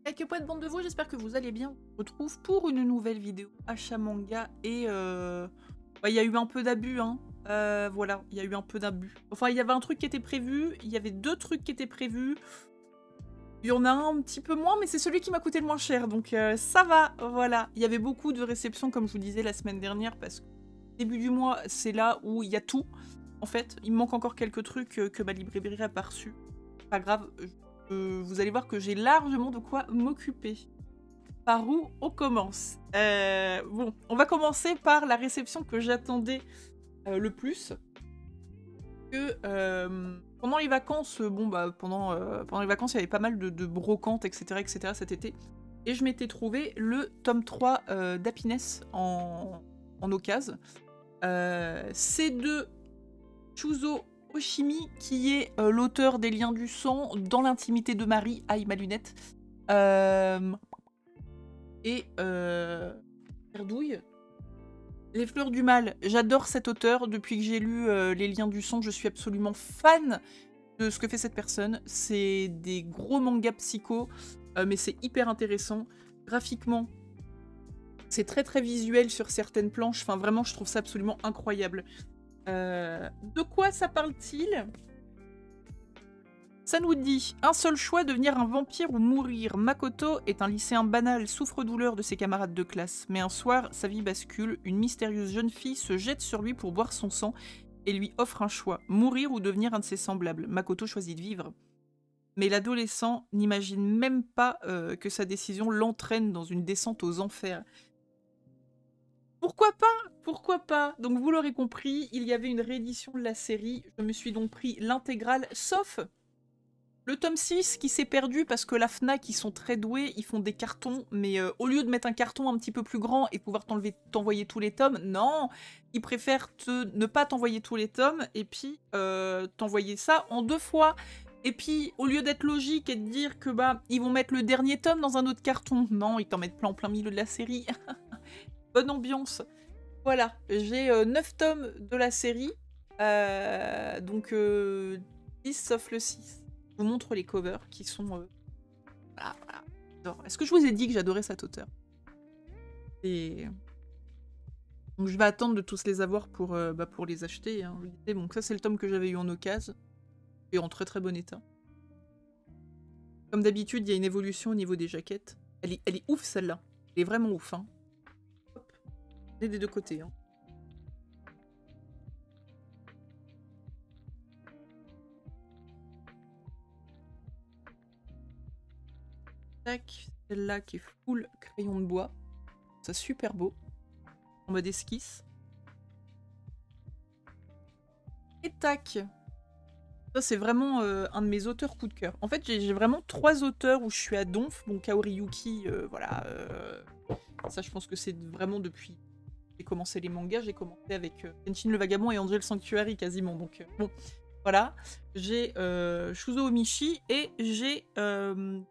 Quelques points de bande de vous, j'espère que vous allez bien. On se retrouve pour une nouvelle vidéo achat manga et il y a eu un peu d'abus, hein. Voilà, il y a eu un peu d'abus. Enfin, il y avait un truc qui était prévu, il y avait 2 trucs qui étaient prévus. Il y en a un petit peu moins, mais c'est celui qui m'a coûté le moins cher, donc ça va, voilà. Il y avait beaucoup de réceptions, comme je vous disais la semaine dernière, parce que début du mois, c'est là où il y a tout. En fait, il me manque encore quelques trucs que ma librairie a pas reçus. Pas grave, vous allez voir que j'ai largement de quoi m'occuper. Par où on commence? Bon, on va commencer par la réception que j'attendais le plus. Pendant les vacances, pendant les vacances, il y avait pas mal de brocantes, etc. cet été. Et je m'étais trouvé le tome 3 d'Happiness en occasion. C'est de Shuzo Oshimi, qui est l'auteur des Liens du sang, Dans l'intimité de Marie, aïe ma lunette. Perdouille. Les Fleurs du Mal, j'adore cet auteur. Depuis que j'ai lu Les Liens du sang, je suis absolument fan de ce que fait cette personne. C'est des gros mangas psycho, mais c'est hyper intéressant. Graphiquement, c'est très très visuel sur certaines planches. Enfin, vraiment, je trouve ça absolument incroyable. De quoi ça parle-t-il? Ça nous dit « Un seul choix, devenir un vampire ou mourir. Makoto est un lycéen banal, souffre-douleur de ses camarades de classe. Mais un soir, sa vie bascule. Une mystérieuse jeune fille se jette sur lui pour boire son sang et lui offre un choix. Mourir ou devenir un de ses semblables. Makoto choisit de vivre. Mais l'adolescent n'imagine même pas que sa décision l'entraîne dans une descente aux enfers. » Pourquoi pas? Pourquoi pas? Donc vous l'aurez compris, il y avait une réédition de la série. Je me suis donc pris l'intégrale, sauf le tome 6 qui s'est perdu parce que la FNAC, ils sont très doués, ils font des cartons, mais au lieu de mettre un carton un petit peu plus grand et pouvoir t'envoyer tous les tomes, non, ils préfèrent ne pas t'envoyer tous les tomes et puis t'envoyer ça en 2 fois. Et puis, au lieu d'être logique et de dire que ils vont mettre le dernier tome dans un autre carton, non, ils t'en mettent plein en plein milieu de la série. Bonne ambiance. Voilà, j'ai 9 tomes de la série, donc 10 sauf le 6. Je vous montre les covers qui sont... voilà. Est-ce que je vous ai dit que j'adorais cet auteur? Et... donc je vais attendre de tous les avoir pour les acheter. Hein. Donc ça c'est le tome que j'avais eu en occasion, et en très très bon état. Comme d'habitude, il y a une évolution au niveau des jaquettes. Elle est ouf celle-là. Elle est vraiment ouf. Hein. Hop. Et des 2 côtés. Hein. Celle-là qui est full crayon de bois. Ça super beau. En mode esquisse. Et tac. Ça c'est vraiment un de mes auteurs coup de cœur. En fait j'ai vraiment 3 auteurs où je suis à donf. Bon Kaori Yuki, voilà. Ça je pense que c'est vraiment depuis que j'ai commencé les mangas. J'ai commencé avec Kenshin le Vagabond et Angel Sanctuary quasiment. Donc bon. Voilà, j'ai Shuzo Omishi et j'ai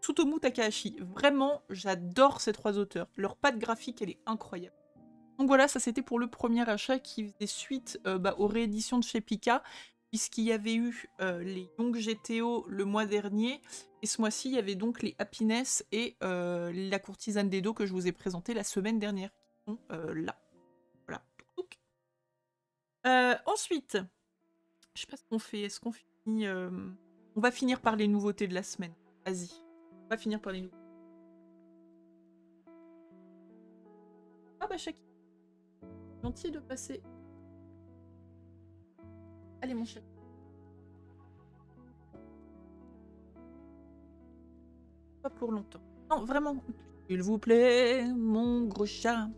Tsutomu Takahashi. Vraiment, j'adore ces 3 auteurs. Leur patte graphique, elle est incroyable. Donc voilà, ça c'était pour le premier achat qui faisait suite aux rééditions de chez Pika, puisqu'il y avait eu les Young GTO le mois dernier, et ce mois-ci, il y avait donc les Happiness et la courtisane d'Edo que je vous ai présenté la semaine dernière, qui sont là. Voilà. Ensuite... je sais pas ce qu'on fait. Est-ce qu'on finit... On va finir par les nouveautés de la semaine. Vas-y. On va finir par les nouveautés. Ah bah Shaki. Gentil de passer. Allez mon chat. Pas pour longtemps. Non, vraiment. S'il vous plaît, mon gros chat.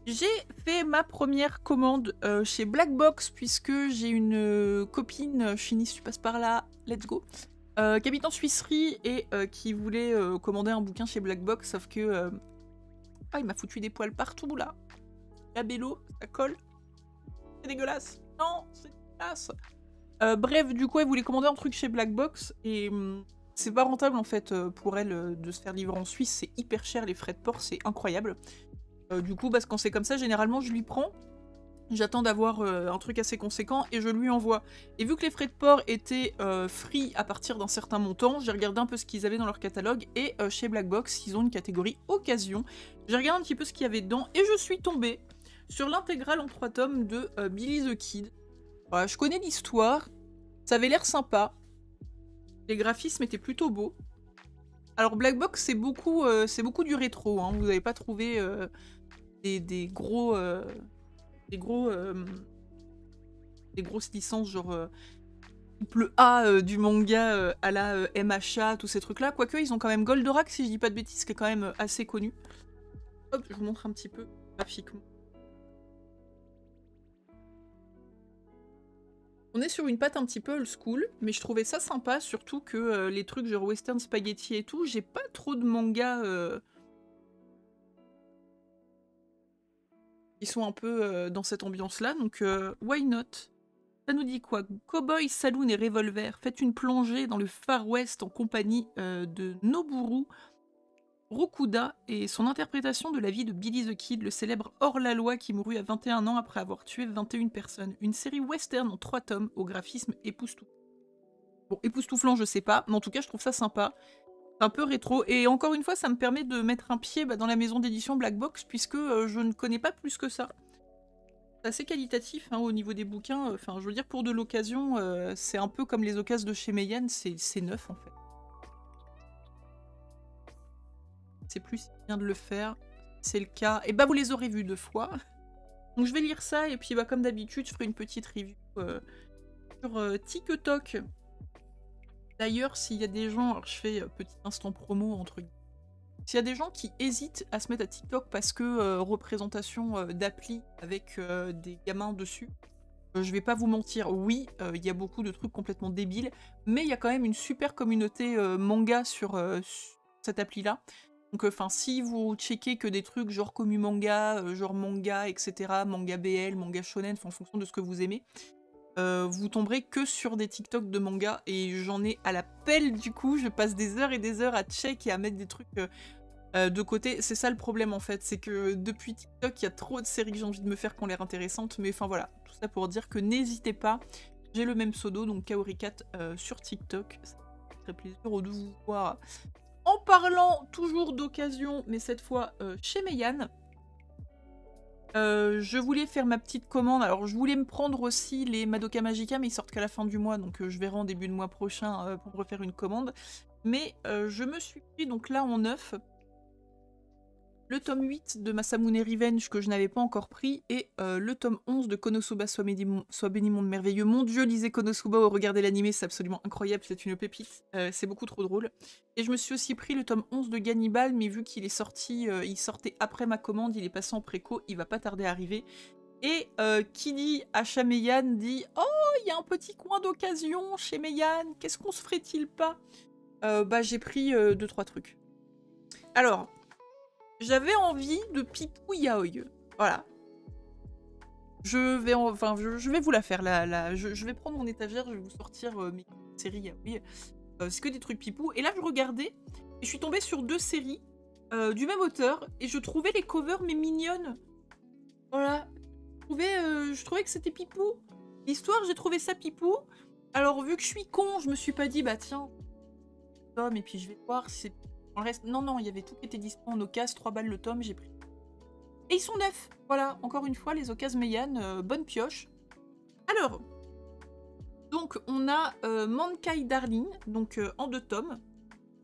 J'ai fait ma première commande chez Blackbox puisque j'ai une copine, Chini, si tu passes par là, let's go, qui habite en Suisserie et qui voulait commander un bouquin chez Blackbox, sauf que il m'a foutu des poils partout là. La bélo, ça colle. C'est dégueulasse. Non, c'est dégueulasse. Bref, du coup, elle voulait commander un truc chez Blackbox et c'est pas rentable en fait pour elle de se faire livrer en Suisse. C'est hyper cher, les frais de port, c'est incroyable. Du coup, parce que quand c'est comme ça, généralement, je lui prends. J'attends d'avoir un truc assez conséquent et je lui envoie. Et vu que les frais de port étaient free à partir d'un certain montant, j'ai regardé un peu ce qu'ils avaient dans leur catalogue et chez Blackbox, ils ont une catégorie occasion. J'ai regardé un petit peu ce qu'il y avait dedans et je suis tombée sur l'intégrale en 3 tomes de Billy the Kid. Voilà, je connais l'histoire, ça avait l'air sympa. Les graphismes étaient plutôt beaux. Alors Blackbox, c'est beaucoup du rétro, hein. Vous n'avez pas trouvé des grosses licences genre triple A du manga à la MHA, tous ces trucs-là. Quoique, ils ont quand même Goldorak, si je dis pas de bêtises, qui est quand même assez connu. Hop, je vous montre un petit peu graphiquement. On est sur une patte un petit peu old school, mais je trouvais ça sympa, surtout que les trucs genre western spaghetti et tout, j'ai pas trop de mangas qui sont un peu dans cette ambiance-là, donc why not? Ça nous dit quoi? Cowboy, Saloon et Revolver. Faites une plongée dans le Far West en compagnie de Noboru Rokuda et son interprétation de la vie de Billy the Kid, le célèbre hors-la-loi qui mourut à 21 ans après avoir tué 21 personnes. Une série western en 3 tomes au graphisme époustouflant. Bon, époustouflant, je sais pas, mais en tout cas, je trouve ça sympa. C'est un peu rétro. Et encore une fois, ça me permet de mettre un pied dans la maison d'édition Black Box, puisque je ne connais pas plus que ça. C'est assez qualitatif hein, au niveau des bouquins. Enfin, je veux dire, pour de l'occasion, c'est un peu comme les occasions de chez Meian, c'est neuf en fait. C'est plus si bien de le faire. C'est le cas. Et bah, vous les aurez vus 2 fois. Donc, je vais lire ça et puis, bah, comme d'habitude, je ferai une petite review sur TikTok. D'ailleurs, s'il y a des gens, alors je fais petit instant promo entre guillemets. S'il y a des gens qui hésitent à se mettre à TikTok parce que représentation d'appli avec des gamins dessus, je vais pas vous mentir, oui, il y a beaucoup de trucs complètement débiles, mais il y a quand même une super communauté manga sur cette appli-là. Donc, enfin, si vous checkez que des trucs genre commu manga, genre manga, etc., manga BL, manga shonen, en fonction de ce que vous aimez, vous tomberez que sur des TikTok de manga et j'en ai à la pelle du coup. Je passe des heures et des heures à check et à mettre des trucs de côté. C'est ça le problème en fait, c'est que depuis TikTok, il y a trop de séries que j'ai envie de me faire qui ont l'air intéressantes. Mais enfin voilà, tout ça pour dire que n'hésitez pas. J'ai le même pseudo, donc Kaorikat sur TikTok. Ça me ferait plaisir de vous voir. En parlant toujours d'occasion, mais cette fois chez Meian. Je voulais faire ma petite commande. Alors, je voulais me prendre aussi les Madoka Magica, mais ils sortent qu'à la fin du mois, donc je verrai en début de mois prochain pour refaire une commande. Mais je me suis pris donc là en neuf le tome 8 de Masamune Revenge que je n'avais pas encore pris et le tome 11 de Konosuba Soit béni monde merveilleux. Mon dieu, lisez Konosuba ou regardez l'animé, c'est absolument incroyable, c'est une pépite, c'est beaucoup trop drôle. Et je me suis aussi pris le tome 11 de Gannibal, mais vu qu'il est sorti, il sortait après ma commande, il est passé en préco, il va pas tarder à arriver. Et qui dit achat Meian dit « Oh, il y a un petit coin d'occasion chez Meian, qu'est-ce qu'on se ferait-il pas ?» Bah j'ai pris 2-3 trucs. Alors, j'avais envie de Pipou Yaoi. Voilà. Je vais vous la faire. Je vais prendre mon étagère, je vais vous sortir mes séries Yaoi. C'est que des trucs Pipou. Et là, je regardais et je suis tombée sur 2 séries du même auteur et je trouvais les covers mais mignonnes. Voilà. Je trouvais que c'était Pipou. L'histoire, j'ai trouvé ça Pipou. Alors, vu que je suis con, je me suis pas dit, bah tiens, tome, et puis je vais voir si c'est... Reste... Non, il y avait tout qui était dispo en occasion, 3 balles le tome, j'ai pris. Et ils sont neufs. Voilà, encore une fois, les occasions Meian, bonne pioche. Alors, donc on a Mankai Darling, donc en 2 tomes.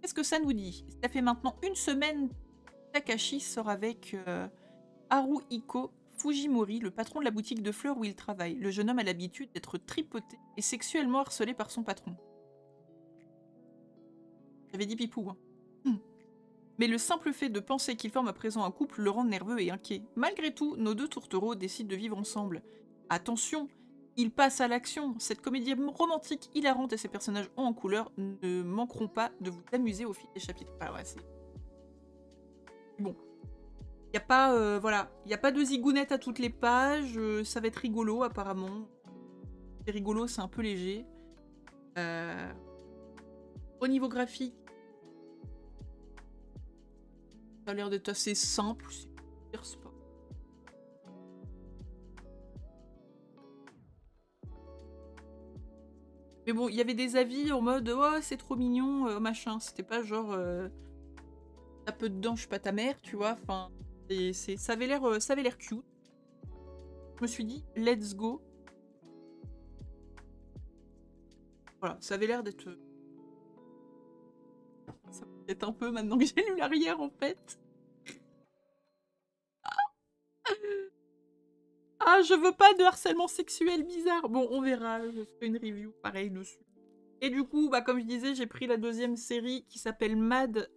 Qu'est-ce que ça nous dit? Ça fait maintenant 1 semaine, Takashi sort avec Haruhiko Fujimori, le patron de la boutique de fleurs où il travaille. Le jeune homme a l'habitude d'être tripoté et sexuellement harcelé par son patron. J'avais dit Pipou, hein. Mais le simple fait de penser qu'ils forment à présent un couple le rend nerveux et inquiet. Malgré tout, nos 2 tourtereaux décident de vivre ensemble. Attention, ils passent à l'action. Cette comédie romantique hilarante et ses personnages hauts en couleur ne manqueront pas de vous amuser au fil des chapitres. Ah ouais, c'est... Bon. Il n'y a pas, voilà, il n'y a pas de zigounette à toutes les pages. Ça va être rigolo, apparemment. C'est rigolo, c'est un peu léger. Au niveau graphique, ça a l'air d'être assez simple. C'est pas... Mais bon, il y avait des avis en mode oh, c'est trop mignon, machin. C'était pas genre t'as peu dedans, je suis pas ta mère, tu vois. Enfin, ça avait l'air cute. Je me suis dit, let's go. Voilà, ça avait l'air d'être. Ça peut-être un peu maintenant que j'ai lu l'arrière en fait. Ah, je veux pas de harcèlement sexuel bizarre. Bon, on verra. Je ferai une review pareil dessus. Et du coup, bah, comme je disais, j'ai pris la deuxième série qui s'appelle Mad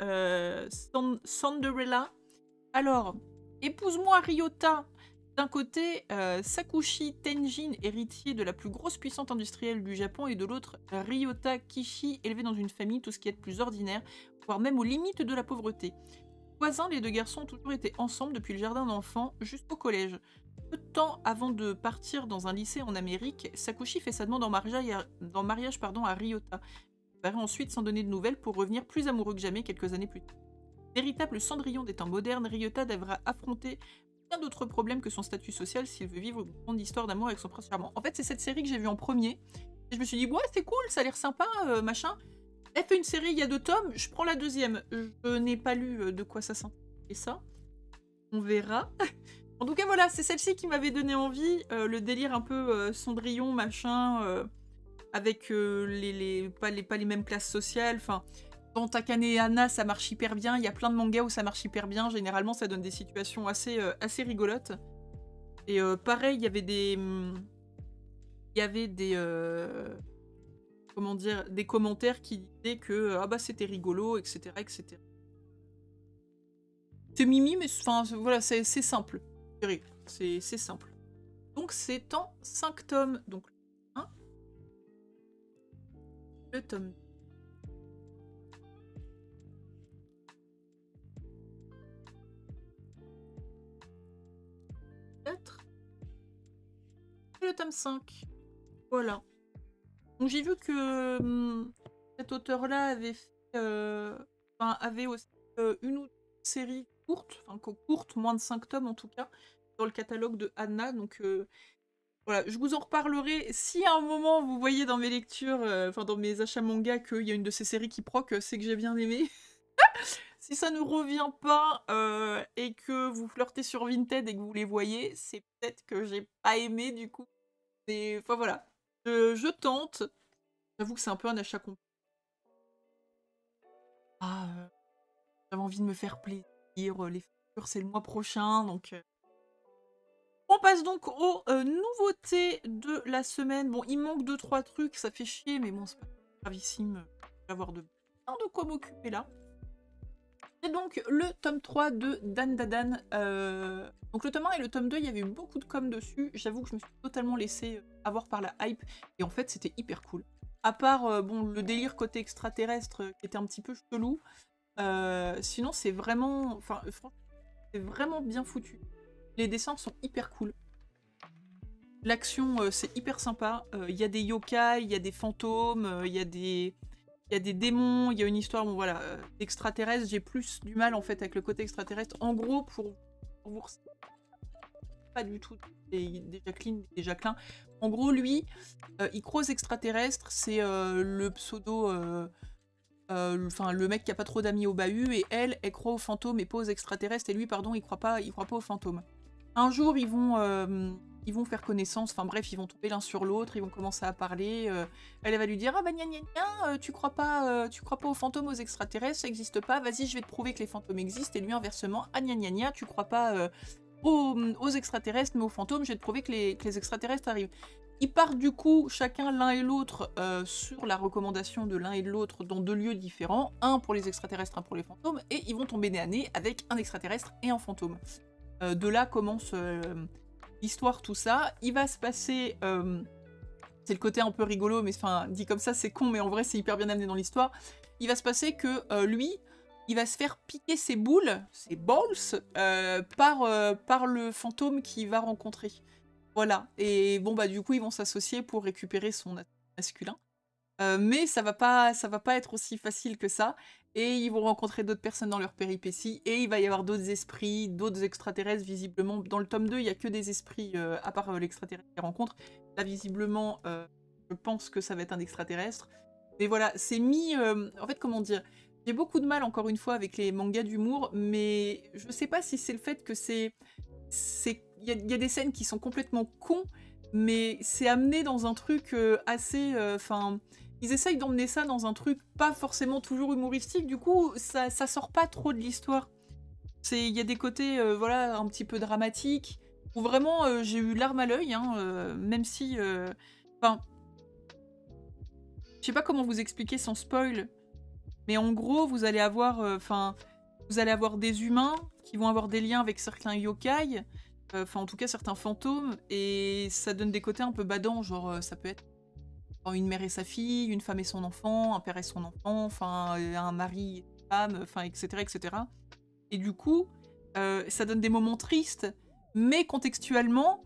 Cinderella. Alors, épouse-moi Ryota. D'un côté, Sakushi Tenjin, héritier de la plus grosse puissance industrielle du Japon, et de l'autre, Ryota Kishi, élevé dans une famille, tout ce qui est de plus ordinaire, voire même aux limites de la pauvreté. Voisins, les deux garçons ont toujours été ensemble depuis le jardin d'enfants jusqu'au collège. Peu de temps avant de partir dans un lycée en Amérique, Sakushi fait sa demande en mariage à Ryota. Il paraît ensuite sans donner de nouvelles pour revenir plus amoureux que jamais quelques années plus tard. Véritable Cendrillon des temps modernes, Ryota devra affronter bien d'autres problèmes que son statut social s'il veut vivre une grande histoire d'amour avec son prince charmant. En fait, c'est cette série que j'ai vue en premier. Et je me suis dit, ouais, c'est cool, ça a l'air sympa, machin. Elle fait une série, il y a 2 tomes, je prends la deuxième. Je n'ai pas lu de quoi ça s'intitule. Et ça, on verra. En tout cas, voilà, c'est celle-ci qui m'avait donné envie. Le délire un peu Cendrillon, machin, avec pas les mêmes classes sociales. Enfin, dans Takane et Anna, ça marche hyper bien. Il y a plein de mangas où ça marche hyper bien. Généralement, ça donne des situations assez rigolotes. Et pareil, il y avait des... comment dire, des commentaires qui disaient que ah bah c'était rigolo, etc. etc. C'est mimi, mais enfin voilà, c'est simple. C'est simple. Donc c'est en 5 tomes. Donc le tome 4 et le tome 5. Voilà. Donc j'ai vu que cet auteur-là avait fait, avait aussi une ou deux séries courtes, enfin courtes, moins de 5 tomes en tout cas, dans le catalogue de Anna. Donc voilà, je vous en reparlerai. Si à un moment vous voyez dans mes lectures, dans mes achats manga, qu'il y a une de ces séries qui proc, c'est que j'ai bien aimé. Si ça ne revient pas et que vous flirtez sur Vinted et que vous les voyez, c'est peut-être que j'ai pas aimé du coup. Enfin voilà, je tente. J'avoue que c'est un peu un achat complet. Ah, j'avais envie de me faire plaisir. Les futurs, c'est le mois prochain, donc... On passe donc aux nouveautés de la semaine. Bon, il manque 2-3 trucs, ça fait chier, mais bon, c'est pas gravissime. Je vais avoir de quoi m'occuper là. C'est donc le tome 3 de Dan Dadan. Donc le tome 1 et le tome 2, il y avait eu beaucoup de com dessus. J'avoue que je me suis totalement laissée avoir par la hype. Et en fait, c'était hyper cool. À part bon, le délire côté extraterrestre qui était un petit peu chelou. Sinon, c'est vraiment... Enfin, franchement, c'est vraiment bien foutu. Les dessins sont hyper cool. L'action, c'est hyper sympa. Il y a des yokai, il y a des fantômes, il y a des démons, il y a une histoire, bon voilà, d'extraterrestres. J'ai plus du mal en fait avec le côté extraterrestre. En gros, pour vous... Pas du tout déjà clean. En gros, lui, il croit aux extraterrestres. C'est le pseudo... le mec qui a pas trop d'amis au bahut. Et elle croit aux fantômes et pas aux extraterrestres. Et lui, pardon, il croit pas aux fantômes. Un jour, ils vont faire connaissance, enfin bref, ils vont tomber l'un sur l'autre, ils vont commencer à parler. Elle va lui dire ah bah gna gna gna, tu crois pas aux fantômes, aux extraterrestres, ça existe pas, vas-y, je vais te prouver que les fantômes existent. Et lui, inversement, ah gna gna gna, tu crois pas aux extraterrestres, mais aux fantômes, je vais te prouver que les extraterrestres arrivent. Ils partent du coup, chacun l'un et l'autre, sur la recommandation de l'un et de l'autre dans 2 lieux différents, un pour les extraterrestres, un pour les fantômes, et ils vont tomber nez à nez avec un extraterrestre et un fantôme. De là commence l'histoire, tout ça. Il va se passer... c'est le côté un peu rigolo, mais enfin, dit comme ça, c'est con, mais en vrai, c'est hyper bien amené dans l'histoire. Il va se passer que lui, il va se faire piquer ses boules, ses balls, par le fantôme qu'il va rencontrer. Voilà. Et bon, bah du coup, ils vont s'associer pour récupérer son masculin. Mais ça va pas être aussi facile que ça. Et ils vont rencontrer d'autres personnes dans leur péripéties. Et il va y avoir d'autres esprits, d'autres extraterrestres, visiblement. Dans le tome 2, il n'y a que des esprits, à part l'extraterrestre qu'ils rencontrent. Là, visiblement, je je pense que ça va être un extraterrestre. Mais voilà, c'est mis... en fait, comment dire? J'ai beaucoup de mal, encore une fois, avec les mangas d'humour, mais je sais pas si c'est le fait que c'est... Il y a des scènes qui sont complètement cons, mais c'est amené dans un truc assez... Enfin, ils essayent d'emmener ça dans un truc pas forcément toujours humoristique, du coup, ça sort pas trop de l'histoire. Il y a des côtés, voilà, un petit peu dramatiques, où vraiment, j'ai eu larme à l'œil, hein, même si... Enfin, je sais pas comment vous expliquer sans spoil, mais en gros, vous allez avoir... Enfin, vous allez avoir des humains qui vont avoir des liens avec certains yokai, enfin en tout cas certains fantômes, et ça donne des côtés un peu badants, genre ça peut être une mère et sa fille, une femme et son enfant, un père et son enfant, enfin un mari et une femme, enfin etc., etc. Et du coup, ça donne des moments tristes, mais contextuellement,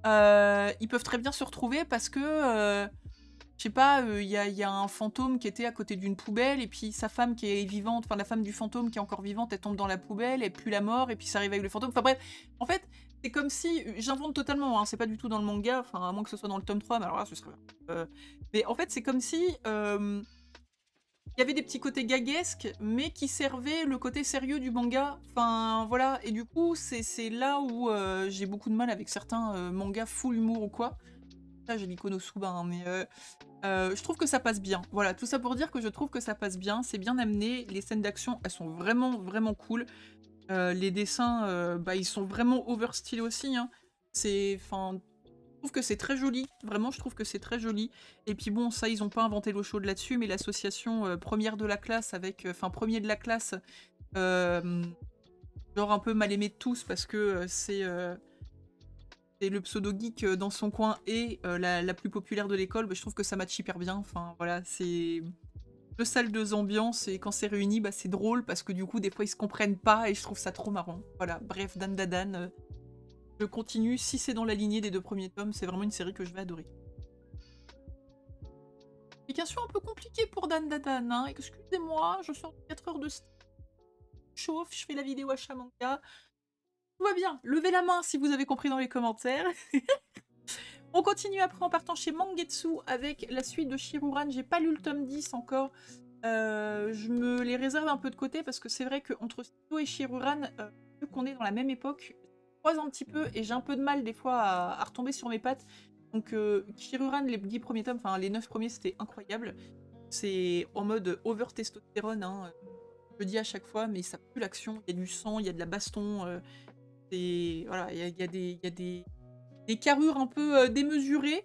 ils peuvent très bien se retrouver parce que, je sais pas, y a un fantôme qui était à côté d'une poubelle, et puis sa femme qui est vivante, enfin la femme du fantôme qui est encore vivante, elle tombe dans la poubelle, elle pue la mort, et puis ça arrive avec le fantôme. Enfin bref, en fait, c'est comme si, j'invente totalement, hein, c'est pas du tout dans le manga, enfin à moins que ce soit dans le tome 3, mais alors là, ce serait... mais en fait, c'est comme si... il y avait des petits côtés gaguesques, mais qui servaient le côté sérieux du manga. Enfin, voilà. Et du coup, c'est là où j'ai beaucoup de mal avec certains mangas full humour ou quoi. Là, j'ai l'Ikonosuba, hein, mais je trouve que ça passe bien. Voilà, tout ça pour dire que je trouve que ça passe bien. C'est bien amené. Les scènes d'action, elles sont vraiment, vraiment cool. Les dessins, bah, ils sont vraiment overstylés aussi, hein. C'est... Enfin... Je trouve que c'est très joli, vraiment je trouve que c'est très joli. Et puis bon, ça ils ont pas inventé l'eau chaude là-dessus, mais l'association première de la classe avec, enfin premier de la classe, genre un peu mal aimé de tous parce que c'est le pseudo-geek dans son coin et la plus populaire de l'école, bah, je trouve que ça match hyper bien. Enfin voilà, c'est deux salles, deux ambiances, et quand c'est réuni, bah, c'est drôle parce que du coup des fois ils se comprennent pas et je trouve ça trop marrant. Voilà, bref, Dan Dadan. Je continue, si c'est dans la lignée des 2 premiers tomes, c'est vraiment une série que je vais adorer. Explication un peu compliquée pour Dan Dadan, hein. Excusez-moi, je sors de 4 heures de chauffe, je fais la vidéo à Chamanga. Tout va bien, levez la main si vous avez compris dans les commentaires. On continue après en partant chez Mangetsu avec la suite de Shiruran. J'ai pas lu le tome 10 encore. Je me les réserve un peu de côté parce que c'est vrai qu'entre Sito et Shiruran, vu qu'on est dans la même époque, croise un petit peu et j'ai un peu de mal des fois à retomber sur mes pattes. Donc Shiruran, les 10 premiers tomes, enfin les 9 premiers, c'était incroyable. C'est en mode over testostérone, hein. Je le dis à chaque fois, mais ça pue l'action. Il y a du sang, il y a de la baston. Voilà, il y a des carrures un peu démesurées.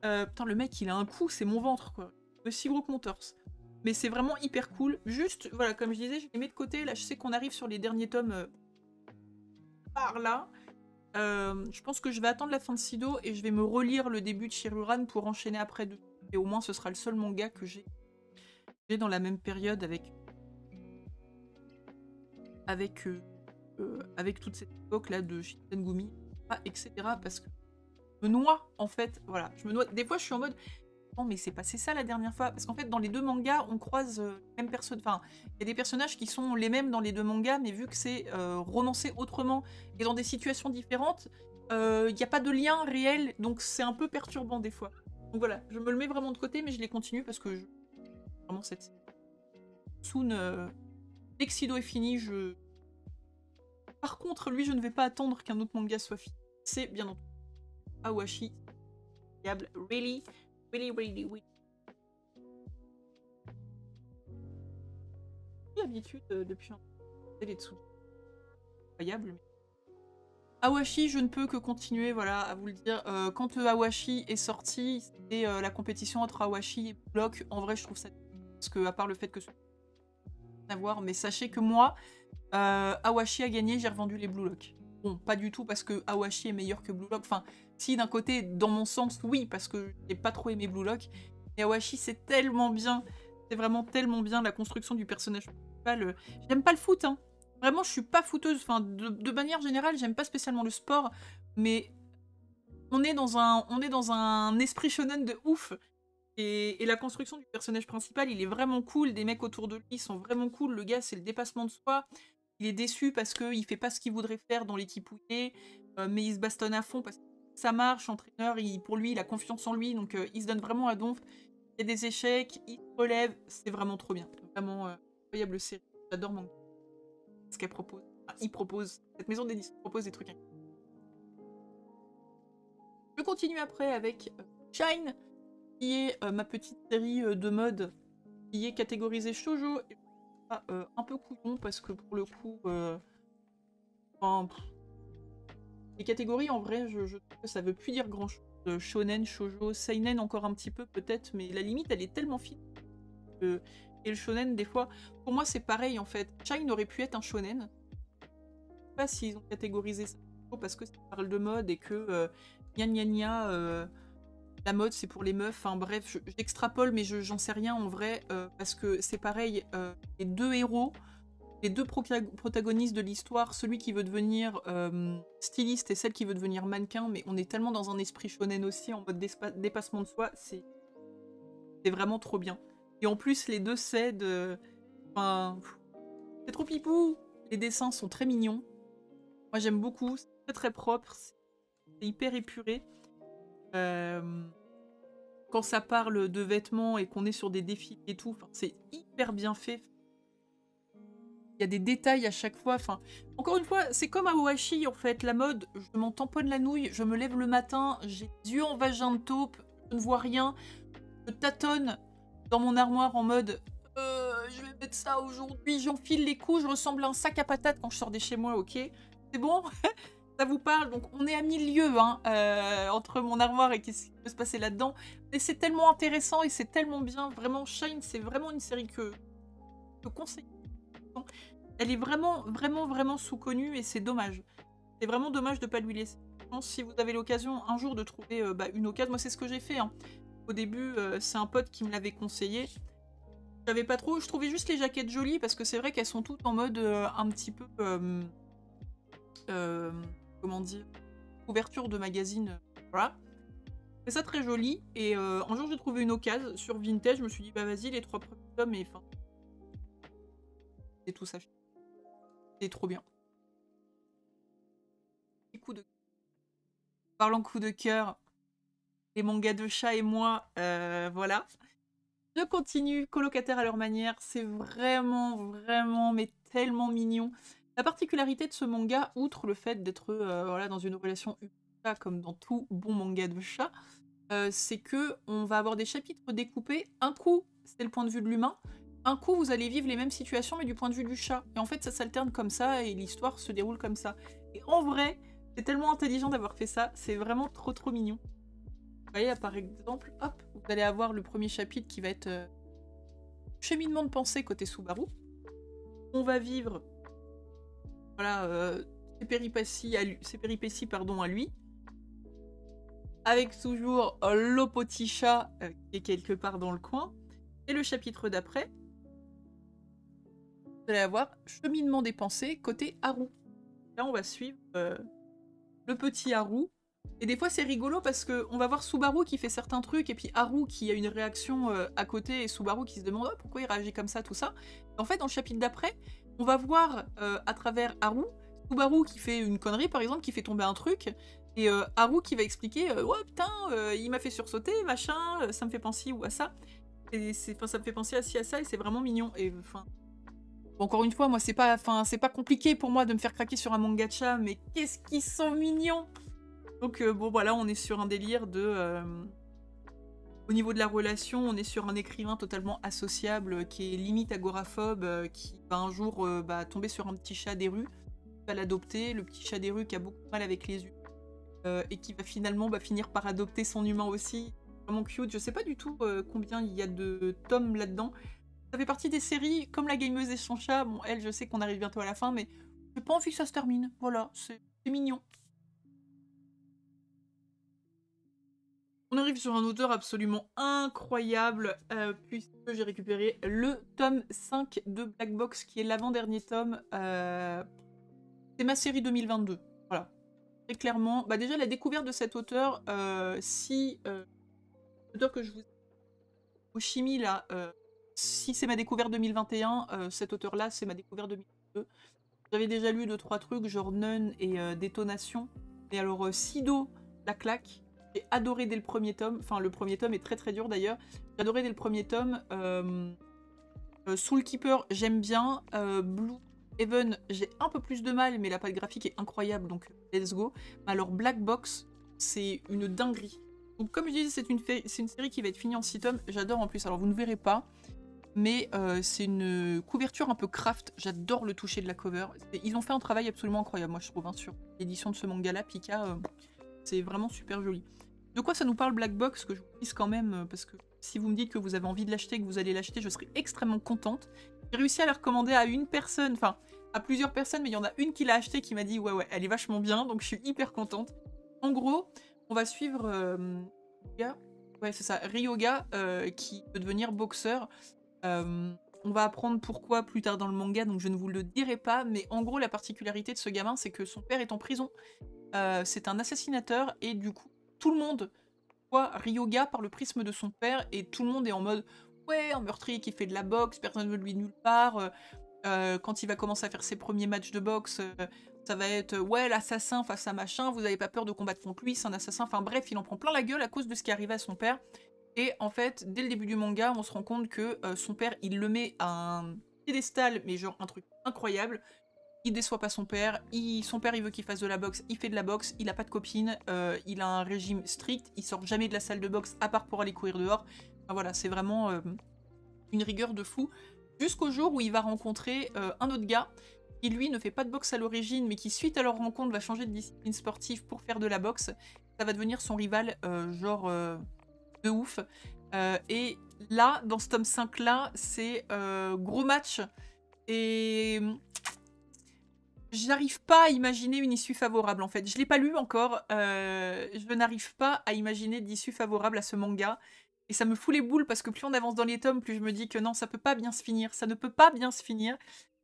Putain, le mec, il a un coup, c'est mon ventre, quoi. Aussi gros que mon torse. Mais c'est vraiment hyper cool. Juste, voilà, comme je disais, je les mets de côté. Là, je sais qu'on arrive sur les derniers tomes par là. Je pense que je vais attendre la fin de Sido et je vais me relire le début de Shiruran pour enchaîner après. Et au moins, ce sera le seul manga que j'ai dans la même période avec toute cette époque-là de Shinsengumi, etc. Parce que je me noie, en fait. Voilà, je me noie. Des fois, je suis en mode... Non, mais c'est passé ça la dernière fois. Parce qu'en fait, dans les 2 mangas, on croise les mêmes personnes. Enfin, il y a des personnages qui sont les mêmes dans les 2 mangas, mais vu que c'est romancé autrement et dans des situations différentes, il n'y a pas de lien réel, donc c'est un peu perturbant des fois. Donc voilà, je me le mets vraiment de côté, mais je les continue parce que vraiment cette... Soon, dès que Sido est fini, je... Par contre, lui, je ne vais pas attendre qu'un autre manga soit fini. C'est bien entendu Awashi. Diable, really. J'ai l'habitude depuis un peu les dessous. Incroyable. Mais... Awashi, je ne peux que continuer, voilà, à vous le dire. Quand Awashi est sorti, c'était la compétition entre Awashi et Block. En vrai, je trouve ça... Parce que, à part le fait que... à voir, mais sachez que moi, Awashi a gagné, j'ai revendu les Blue Lock. Bon, pas du tout parce que Awashi est meilleur que Blue Lock. Enfin, si d'un côté, dans mon sens, oui, parce que j'ai pas trop aimé Blue Lock. Mais Awashi, c'est tellement bien. C'est vraiment tellement bien, la construction du personnage principal. J'aime pas le foot, hein. Vraiment, je suis pas footeuse. Enfin, de manière générale, j'aime pas spécialement le sport. Mais on est dans un esprit shonen de ouf. Et la construction du personnage principal, il est vraiment cool. Des mecs autour de lui sont vraiment cool. Le gars, c'est le dépassement de soi. Il est déçu parce qu'il fait pas ce qu'il voudrait faire dans l'équipe où il est, mais il se bastonne à fond parce qu'il ça marche, entraîneur, pour lui, il a confiance en lui, donc il se donne vraiment à donf. Il y a des échecs, il se relève, c'est vraiment trop bien. Vraiment incroyable série. J'adore Manga. Ce qu'elle propose. Enfin, il propose. Cette maison d'édition propose des trucs. Je continue après avec Shine, qui est ma petite série de mode qui est catégorisée shoujo. Et un peu couillon parce que pour le coup, enfin, les catégories en vrai, je trouve que ça veut plus dire grand chose. Shonen, shoujo, seinen encore un petit peu peut-être, mais la limite elle est tellement fine. Et le shonen des fois, pour moi c'est pareil en fait. Shine aurait pu être un shonen. Je sais pas s'ils ont catégorisé ça parce que ça parle de mode et que gna gna gna, la mode c'est pour les meufs. Enfin bref, j'extrapole mais j'en sais rien en vrai parce que c'est pareil. Les deux héros, les deux protagonistes de l'histoire, celui qui veut devenir styliste et celle qui veut devenir mannequin, mais on est tellement dans un esprit shonen aussi, en mode dépassement de soi, c'est vraiment trop bien. Et en plus, les deux s'aident. Enfin, c'est trop pipou. Les dessins sont très mignons. Moi, j'aime beaucoup. C'est très très propre. C'est hyper épuré. Quand ça parle de vêtements et qu'on est sur des défis et tout, c'est hyper bien fait. Il y a des détails à chaque fois. Enfin, encore une fois, c'est comme à Ohashi, en fait. La mode, je m'en tamponne la nouille. Je me lève le matin, j'ai les yeux en vagin de taupe, je ne vois rien. Je tâtonne dans mon armoire en mode je vais mettre ça aujourd'hui, j'enfile les coups, je ressemble à un sac à patates quand je sors de chez moi, ok? C'est bon? Ça vous parle? Donc on est à 1000 lieues hein, entre mon armoire et qu'est-ce qui peut se passer là-dedans. Et c'est tellement intéressant et c'est tellement bien. Vraiment, Shine, c'est vraiment une série que je conseille. Elle est vraiment, vraiment, vraiment sous-connue et c'est dommage. C'est vraiment dommage de ne pas lui laisser. Je pense si vous avez l'occasion un jour de trouver une occasion, moi c'est ce que j'ai fait. Hein. Au début, c'est un pote qui me l'avait conseillé. J'avais pas trop, je trouvais juste les jaquettes jolies parce que c'est vrai qu'elles sont toutes en mode un petit peu, comment dire, couverture de magazine, voilà. C'est ça très joli et un jour j'ai trouvé une occasion sur Vintage, je me suis dit bah vas-y les 3 premiers tomes et enfin, c'est tout ça. C'est trop bien. Petit coup de... Parlant coup de cœur, les mangas de chat et moi, voilà. Je continue, colocataires à leur manière, c'est vraiment, vraiment, mais tellement mignon. La particularité de ce manga, outre le fait d'être voilà, dans une relation chat comme dans tout bon manga de chat, c'est que on va avoir des chapitres découpés. Un coup, c'est le point de vue de l'humain. Un coup, vous allez vivre les mêmes situations, mais du point de vue du chat. Et en fait, ça s'alterne comme ça, et l'histoire se déroule comme ça. Et en vrai, c'est tellement intelligent d'avoir fait ça. C'est vraiment trop, trop mignon. Vous voyez, par exemple, hop, vous allez avoir le premier chapitre qui va être cheminement de pensée côté Subaru. On va vivre voilà, ses péripéties à lui. Avec toujours le petit chat qui est quelque part dans le coin. Et le chapitre d'après, vous allez avoir cheminement des pensées côté Haru. Là, on va suivre le petit Haru. Et des fois, c'est rigolo parce qu'on va voir Subaru qui fait certains trucs et puis Haru qui a une réaction à côté et Subaru qui se demande oh, pourquoi il réagit comme ça, tout ça. Et en fait, dans le chapitre d'après, on va voir à travers Haru, Subaru qui fait une connerie, par exemple, qui fait tomber un truc. Et Haru qui va expliquer ouais putain il m'a fait sursauter machin ça me fait penser ou à ça et ça me fait penser à ci à ça et c'est vraiment mignon et enfin encore une fois moi c'est pas compliqué pour moi de me faire craquer sur un manga de chat mais qu'est-ce qu'ils sont mignons donc bon voilà on est sur un délire de au niveau de la relation on est sur un écrivain totalement associable qui est limite agoraphobe qui va un jour tomber sur un petit chat des rues qui va l'adopter le petit chat des rues qui a beaucoup de mal avec les yeux et qui va finalement finir par adopter son humain aussi. Vraiment cute. Je sais pas du tout combien il y a de tomes là-dedans. Ça fait partie des séries comme La Gameuse et son chat. Bon, elle, je sais qu'on arrive bientôt à la fin, mais j'ai pas envie que ça se termine. Voilà, c'est mignon. On arrive sur un auteur absolument incroyable, puisque j'ai récupéré le tome 5 de Black Box, qui est l'avant-dernier tome. C'est ma série 2022. Voilà. Très clairement, déjà la découverte de cet auteur, l'auteur que je vous Oshimi là, si c'est ma découverte 2021, cet auteur-là c'est ma découverte 2022. J'avais déjà lu 2-3 trucs genre Nun et Détonation. Et alors Sido, la claque. J'ai adoré dès le premier tome. Enfin, le premier tome est très très dur d'ailleurs. J'ai adoré dès le premier tome. Soul Keeper, j'aime bien. Blue Heaven, j'ai un peu plus de mal, mais la patte graphique est incroyable, donc let's go. Alors Black Box, c'est une dinguerie. Donc comme je disais, c'est une série qui va être finie en 6 tomes. J'adore en plus, alors vous ne verrez pas, mais c'est une couverture un peu craft. J'adore le toucher de la cover. Ils ont fait un travail absolument incroyable, moi je trouve, hein, sur l'édition de ce manga-là. Pika, c'est vraiment super joli. De quoi ça nous parle Black Box, que je vous dise quand même, parce que si vous me dites que vous avez envie de l'acheter, que vous allez l'acheter, je serai extrêmement contente. J'ai réussi à la recommander à une personne, enfin à plusieurs personnes, mais il y en a une qui l'a acheté qui m'a dit ouais, elle est vachement bien, donc je suis hyper contente. En gros, on va suivre ouais, c'est ça, Ryoga, qui veut devenir boxeur. On va apprendre pourquoi plus tard dans le manga, donc je ne vous le dirai pas, mais en gros, la particularité de ce gamin, c'est que son père est en prison. C'est un assassinateur, et du coup, tout le monde voit Ryoga par le prisme de son père, et tout le monde est en mode ouais, un meurtrier qui fait de la boxe, personne ne veut de lui nulle part. Quand il va commencer à faire ses premiers matchs de boxe, ça va être ouais, l'assassin face à machin, vous n'avez pas peur de combattre contre lui, c'est un assassin. Enfin bref, il en prend plein la gueule à cause de ce qui est arrivé à son père. Et en fait, dès le début du manga, on se rend compte que son père, il le met à un piédestal, mais genre un truc incroyable. Il déçoit pas son père, son père il veut qu'il fasse de la boxe, il fait de la boxe, il a pas de copine, il a un régime strict, il sort jamais de la salle de boxe à part pour aller courir dehors. Enfin, voilà, c'est vraiment une rigueur de fou. Jusqu'au jour où il va rencontrer un autre gars qui lui ne fait pas de boxe à l'origine, mais qui suite à leur rencontre va changer de discipline sportive pour faire de la boxe. Ça va devenir son rival, de ouf. Et là, dans ce tome 5 là, c'est gros match. Et j'arrive pas à imaginer une issue favorable en fait. Je l'ai pas lu encore. Je n'arrive pas à imaginer d'issue favorable à ce manga. Et ça me fout les boules parce que plus on avance dans les tomes, plus je me dis que non, ça peut pas bien se finir. Ça ne peut pas bien se finir.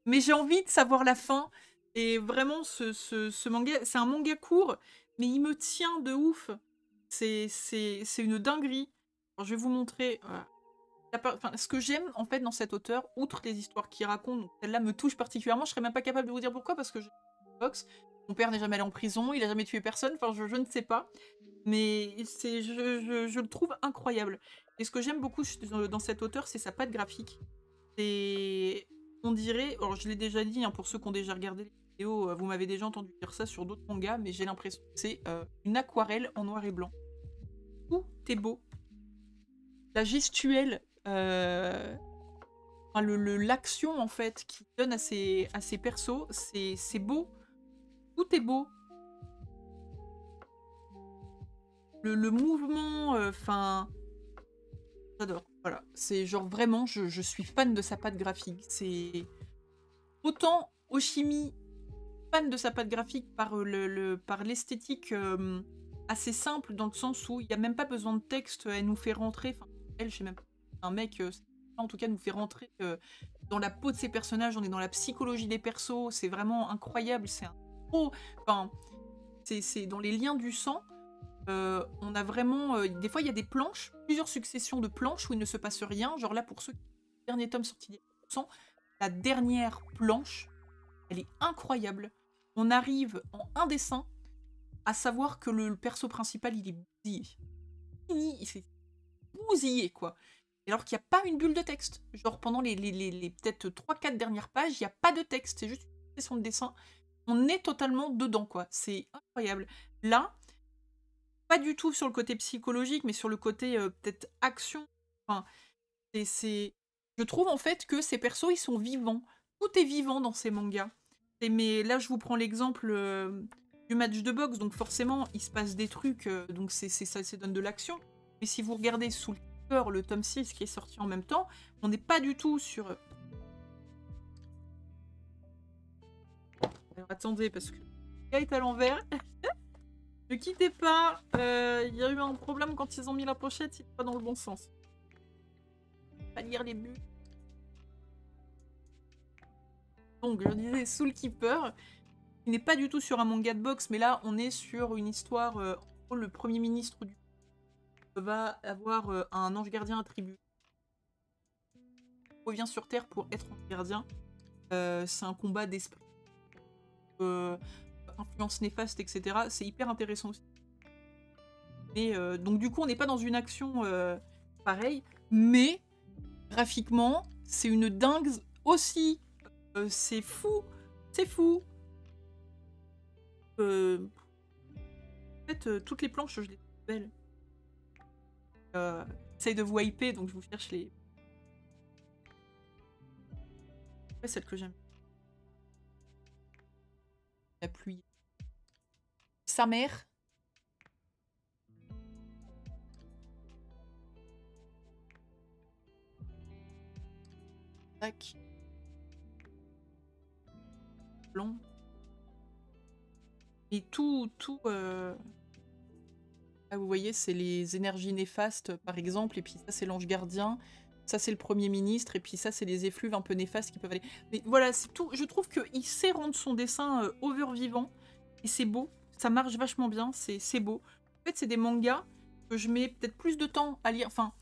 Mais j'ai envie de savoir la fin. Et vraiment, ce manga, c'est un manga court, mais il me tient de ouf. C'est une dinguerie. Alors, je vais vous montrer. Enfin, ce que j'aime en fait dans cet auteur, outre les histoires qu'il raconte, donc celle-là me touche particulièrement. Je serais même pas capable de vous dire pourquoi, parce que je boxe. Mon père n'est jamais allé en prison, il a jamais tué personne. Enfin, je ne sais pas. Mais je le trouve incroyable. Et ce que j'aime beaucoup dans cet auteur, c'est sa patte graphique. C'est, on dirait, alors je l'ai déjà dit, hein, pour ceux qui ont déjà regardé les vidéos, vous m'avez déjà entendu dire ça sur d'autres mangas, mais j'ai l'impression que c'est une aquarelle en noir et blanc. Tout est beau. La gestuelle, enfin, l'action en fait qu'il donne à ses persos, c'est beau. Tout est beau. Le mouvement, enfin, j'adore. Voilà, c'est genre vraiment, je suis fan de sa patte graphique. C'est autant Oshimi, fan de sa patte graphique par par l'esthétique assez simple, dans le sens où il n'y a même pas besoin de texte, elle nous fait rentrer. Enfin, elle, je sais même pas, un mec, en tout cas, nous fait rentrer dans la peau de ses personnages. On est dans la psychologie des persos. C'est vraiment incroyable. C'est un gros, enfin, c'est dans les liens du sang. On a vraiment... des fois, il y a des planches, plusieurs successions de planches où il ne se passe rien. Genre là, pour ceux qui... Le dernier tome sorti la dernière planche, elle est incroyable. On arrive en un dessin à savoir que le perso principal, il est bousillé. Il s'est bousillé, quoi. Et alors qu'il n'y a pas une bulle de texte. Genre pendant les peut-être 3-4 dernières pages, il n'y a pas de texte. C'est juste une succession de dessins. On est totalement dedans, quoi. C'est incroyable. Là... Pas du tout sur le côté psychologique, mais sur le côté peut-être action. Enfin, je trouve en fait que ces persos, ils sont vivants. Tout est vivant dans ces mangas. Mais là, je vous prends l'exemple du match de boxe, donc forcément, il se passe des trucs, donc ça donne de l'action. Mais si vous regardez sous le cœur le tome 6 qui est sorti en même temps, on n'est pas du tout sur... Alors attendez, parce que le gars est à l'envers. Ne quittez pas, il y a eu un problème quand ils ont mis la pochette, c'est pas dans le bon sens. Pas lire les bulles. Donc, je disais Soul Keeper, qui n'est pas du tout sur un manga de boxe, mais là, on est sur une histoire où le premier ministre du va avoir un ange gardien attribué. Il revient sur Terre pour être ange gardien. C'est un combat d'esprit. Influence néfaste, etc. C'est hyper intéressant aussi. Et donc du coup, on n'est pas dans une action pareille, mais graphiquement, c'est une dingue aussi. C'est fou, c'est fou. En fait, toutes les planches, je les trouve belles. J'essaye de vous hyper, donc je vous cherche les... Ouais, celle que j'aime. La pluie. Sa mère. Tac. Blanc. Et tout... Là, vous voyez, c'est les énergies néfastes, par exemple, et puis ça, c'est l'ange gardien. Ça, c'est le Premier ministre, et puis ça, c'est les effluves un peu néfastes qui peuvent aller... Mais voilà, c'est tout. Je trouve qu'il sait rendre son dessin over-vivant, et c'est beau. Ça marche vachement bien, c'est beau. En fait, c'est des mangas que je mets peut-être plus de temps à lire, enfin,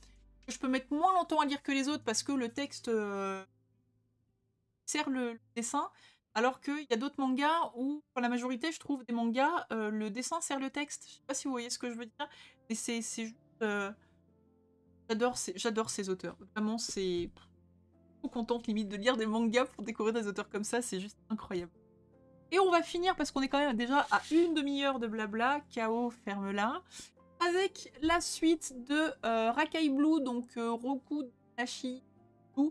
que je peux mettre moins longtemps à lire que les autres, parce que le texte sert le dessin, alors qu'il y a d'autres mangas où, pour la majorité, je trouve des mangas, le dessin sert le texte. Je sais pas si vous voyez ce que je veux dire, mais c'est juste... J'adore ces auteurs. Vraiment, c'est trop contente limite de lire des mangas pour découvrir des auteurs comme ça, c'est juste incroyable. Et on va finir, parce qu'on est quand même déjà à une demi-heure de blabla, KO ferme là, avec la suite de Rakai Blue, donc Roku Nashi Blue,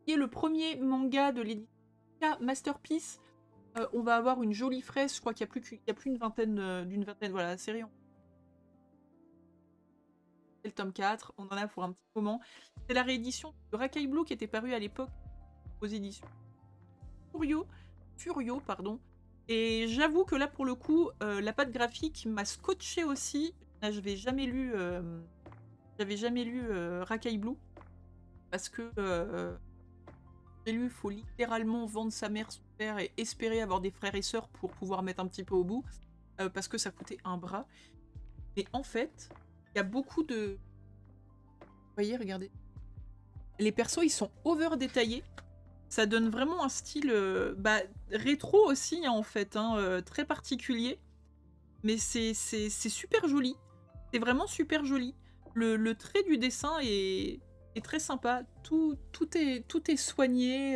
qui est le premier manga de l'édition Masterpiece. On va avoir une jolie fraise, je crois qu'il y a plus une vingtaine, d'une vingtaine, voilà, la série. C'est le tome 4, on en a pour un petit moment. C'est la réédition de Rakai Blue qui était parue à l'époque aux éditions Furio, pardon. Et j'avoue que là, pour le coup, la patte graphique m'a scotché aussi. Là, j'avais jamais lu Rakai Blue, parce que j'ai lu, il faut littéralement vendre sa mère, son père, et espérer avoir des frères et sœurs pour pouvoir mettre un petit peu au bout, parce que ça coûtait un bras. Mais en fait, il y a beaucoup de... Vous voyez, regardez. Les persos, ils sont over détaillés. Ça donne vraiment un style rétro aussi, hein, en fait, hein, très particulier. Mais c'est super joli. C'est vraiment super joli. Le trait du dessin est très sympa. Tout est soigné.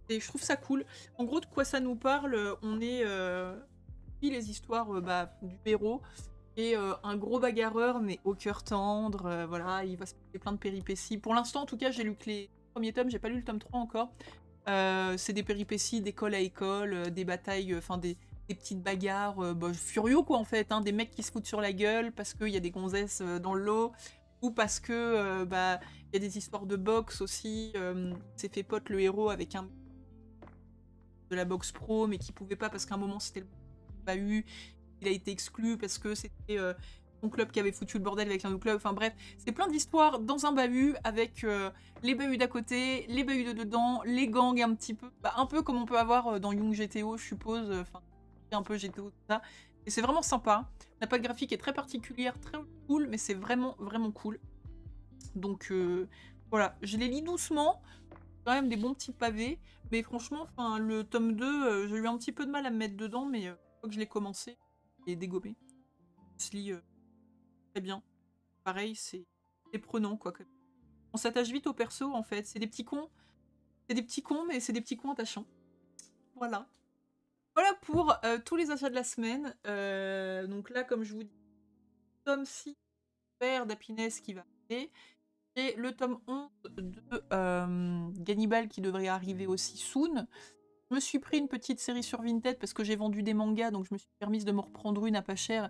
Et je trouve ça cool. En gros, de quoi ça nous parle? On est... les histoires du héros. Et un gros bagarreur, mais au cœur tendre. Voilà, il va se passer plein de péripéties. Pour l'instant, en tout cas, j'ai lu que les premiers tomes. J'ai pas lu le tome 3 encore. C'est des péripéties d'école à école, des batailles, enfin des petites bagarres furieux, quoi, en fait. Hein, des mecs qui se foutent sur la gueule parce qu'il y a des gonzesses dans le lot. Ou parce que y a des histoires de boxe aussi. C'est fait pote le héros avec un de la boxe pro, mais qui pouvait pas parce qu'à un moment c'était le bahut. Il a été exclu parce que c'était son club qui avait foutu le bordel avec un autre club. Enfin bref, c'est plein d'histoires dans un bahut avec les bahuts d'à côté, les bahuts de dedans, les gangs un petit peu. Un peu comme on peut avoir dans Young GTO, je suppose. Enfin, un peu GTO, tout ça. Et c'est vraiment sympa. La patte graphique est très particulière, très cool, mais c'est vraiment, vraiment cool. Donc voilà, je les lis doucement. Quand même des bons petits pavés. Mais franchement, le tome 2, j'ai eu un petit peu de mal à me mettre dedans, mais une fois que je l'ai commencé, et dégommé. Ça se lit très bien. Pareil, c'est prenant, quoi. On s'attache vite aux persos, en fait. C'est des petits cons. C'est des petits cons, mais c'est des petits cons attachants. Voilà. Voilà pour tous les achats de la semaine. Donc là, comme je vous dis, tome 6, Père d'Happiness qui va arriver. Et le tome 11 de Gannibal qui devrait arriver aussi soon. Je me suis pris une petite série sur Vinted parce que j'ai vendu des mangas, donc je me suis permise de me reprendre une à pas cher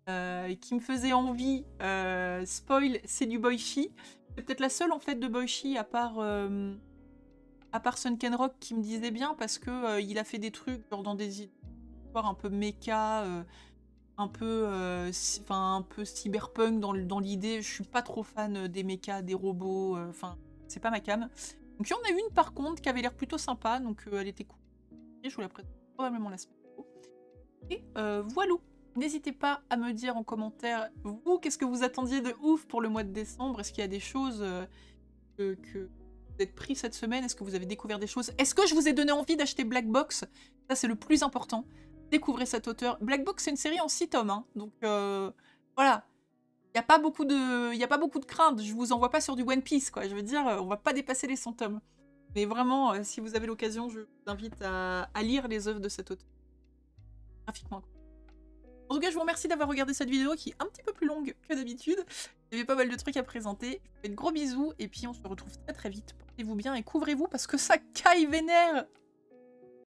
qui me faisait envie. Spoil, c'est du Boichi. C'est peut-être la seule en fait de Boichi à part Sunken Rock qui me disait bien parce que il a fait des trucs genre dans des histoires un peu méca, un peu cyberpunk dans l'idée. Je suis pas trop fan des mechas, des robots. Enfin, c'est pas ma cam. Donc il y en a une par contre qui avait l'air plutôt sympa, donc elle était cool. Et je vous la présente probablement la semaine pro. Et voilà. N'hésitez pas à me dire en commentaire, vous, qu'est-ce que vous attendiez de ouf pour le mois de décembre? Est-ce qu'il y a des choses que vous êtes pris cette semaine? Est-ce que vous avez découvert des choses? Est-ce que je vous ai donné envie d'acheter Black Box? Ça, c'est le plus important. Découvrez cet auteur. Black Box, c'est une série en 6 tomes, hein, donc Voilà. Il n'y a pas beaucoup de crainte. Je vous envoie pas sur du One Piece, quoi. Je veux dire, on va pas dépasser les 100 tomes. Mais vraiment, si vous avez l'occasion, je vous invite à lire les œuvres de cet auteur. Graphiquement. En tout cas, je vous remercie d'avoir regardé cette vidéo qui est un petit peu plus longue que d'habitude. Il y avait pas mal de trucs à présenter. Je vous fais de gros bisous et puis on se retrouve très très vite. Portez-vous bien et couvrez-vous parce que ça caille vénère.